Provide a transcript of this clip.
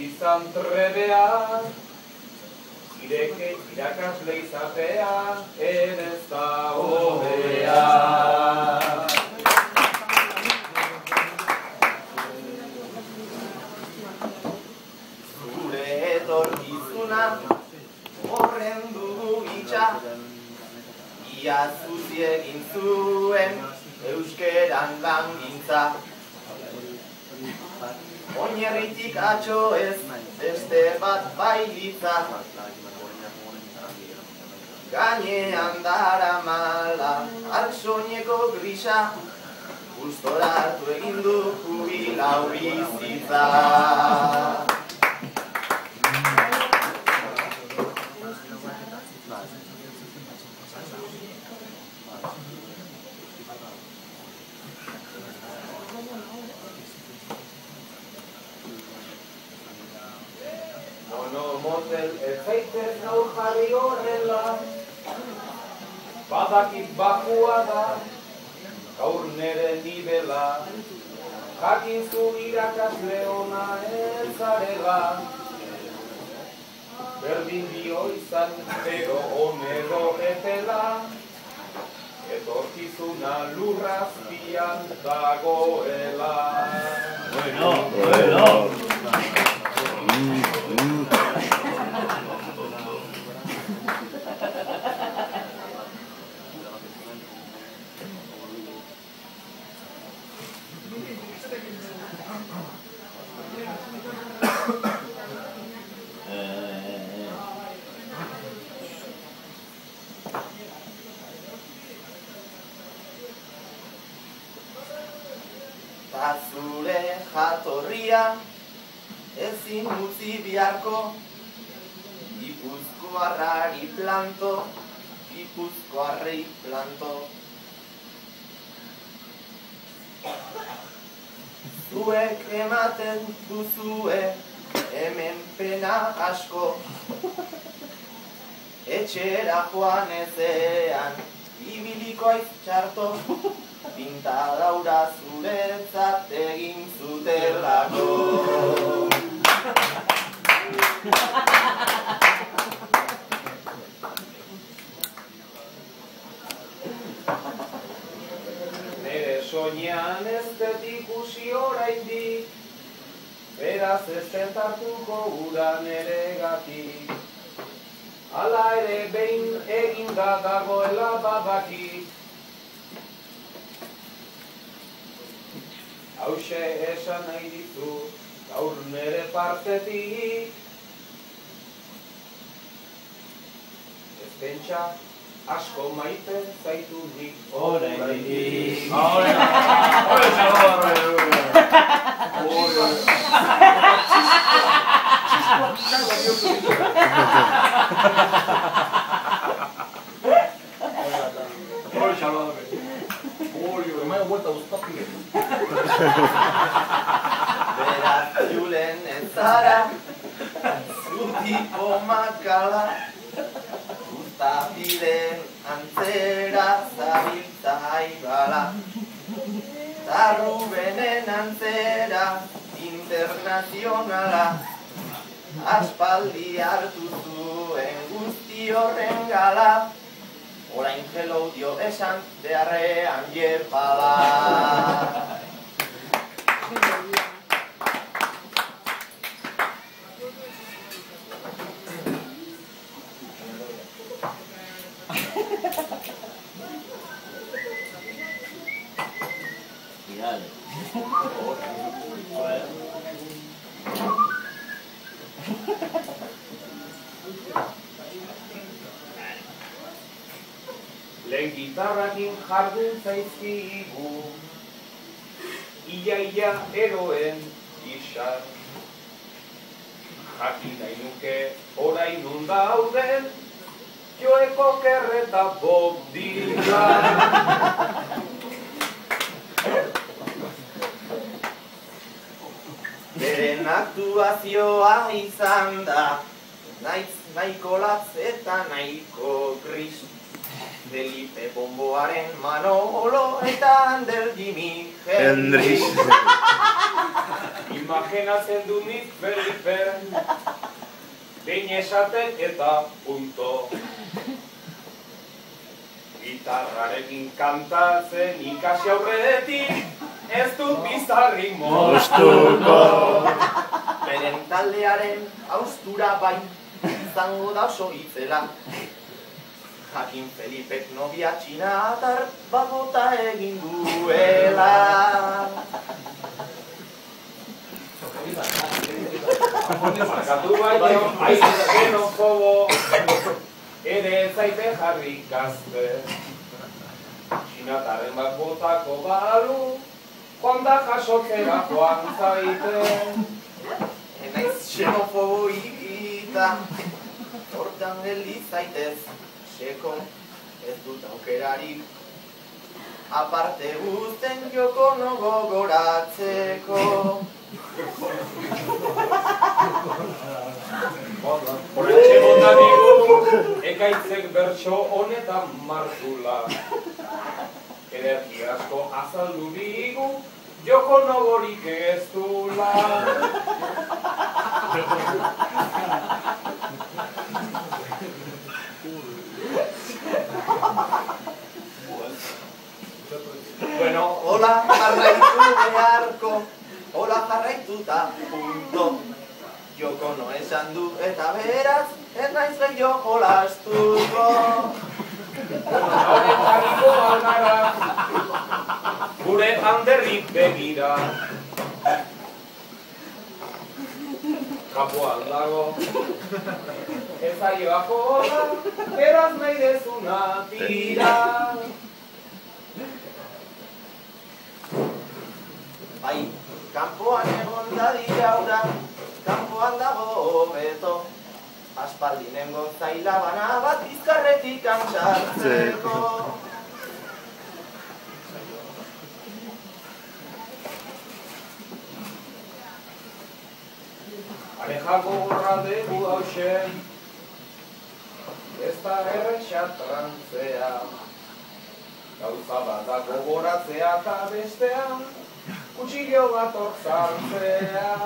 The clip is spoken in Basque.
izan trebea, irakasle izatea, ere ez da hobea. Zure etorkizuna horren dugu itxa, ia zuzi egin zuen euskeran langintza. Oinarritik atxo ez beste bat bailitza, gainean daramala arsoineko grisa, gustoratu egin du jubilau bizitza. Motel ez zaitez gaur jarri horrela, badakit bakua da, gaur nere nibela, jakin zu irakasle ona ez zarela. Berdin dio izan, pero onero epela, etorkizuna lurrazpian dagoela. Bueno. Ta zure jatorria ezin utzi biharko, Gipuzkoarrari planto, Gipuzkoarrei planto. Zuek ematen duzue hemen pena asko, etxera joan ezean ibiliko aiz txarto, pintadaura zuretzat egin zutelako. Nere soinean ez dut ikusi oraindik, beraz ez dut hartuko ura neregatik. Hala ere behin eginda dagoela badakit, hauxe esan nahi dizut gaur nere partetik. Ez pentsa asko maite zaitu nik oraindik. Beraz Julen ez zara, zutiko makala, Gustapiden antzera zabiltza aibala, ta Rubenen antzera internazionala, aspaldi hartu zuen guzti horren gala, orain hello dio esan beharrean jepala. Lehen gitarrakin jardun zaizkigu, ia eroen gisa. Jakin nahi nuke orain nun dauden, Joeko Kerreta Bob Dylan. Beren aktuazioa izan da, nahiko latz eta nahiko gris. Felipe Bomboaren Manolo eta Ander Jimi Hendrix. Imaginatzen du nik Felipe, behin esaten eta punto. Gitarrarekin kantatzen ikasi aurretik, ez dut bizarri Moztuko. Beren taldearen haustura bai, izango da oso itzela. Jakin Felipek nobia txinatar bagota egin duela. Markatu baino, aiz xenofobo, ere ez zaite jarri gazte. Txinatarren bat botako balu, joan da jasotzera joan zaite. Enaiz xenofobo ibita, hortan geldi zaitez, seko ez dut aukerarik. Aparte guzten joko no gogoratzeko. Horretxe bota digu, ekaitzek bertso honetan martula. Ederki asko azaldu digu, joko nogorik ez dula. Bueno, hola jarraitu beharko, hola jarraituta, punto. Joko no esan du eta beraz, ez naiz gehiago jolastuko. Honetariko algara, gure Anderrik begira. Kapoan dago, ez aioa jola, beraz nahi dezuna tira. Bai, kanpoan egon da diraura, kanpoan dago hobeto. Aspaldinengo zaila bana bat bizkarretik antxartzeko. Alejako gorra dugu hausen, ez da erresa trantzea. Gauza bat da gogoratzea eta bestean, kutxillo bat orzartzea.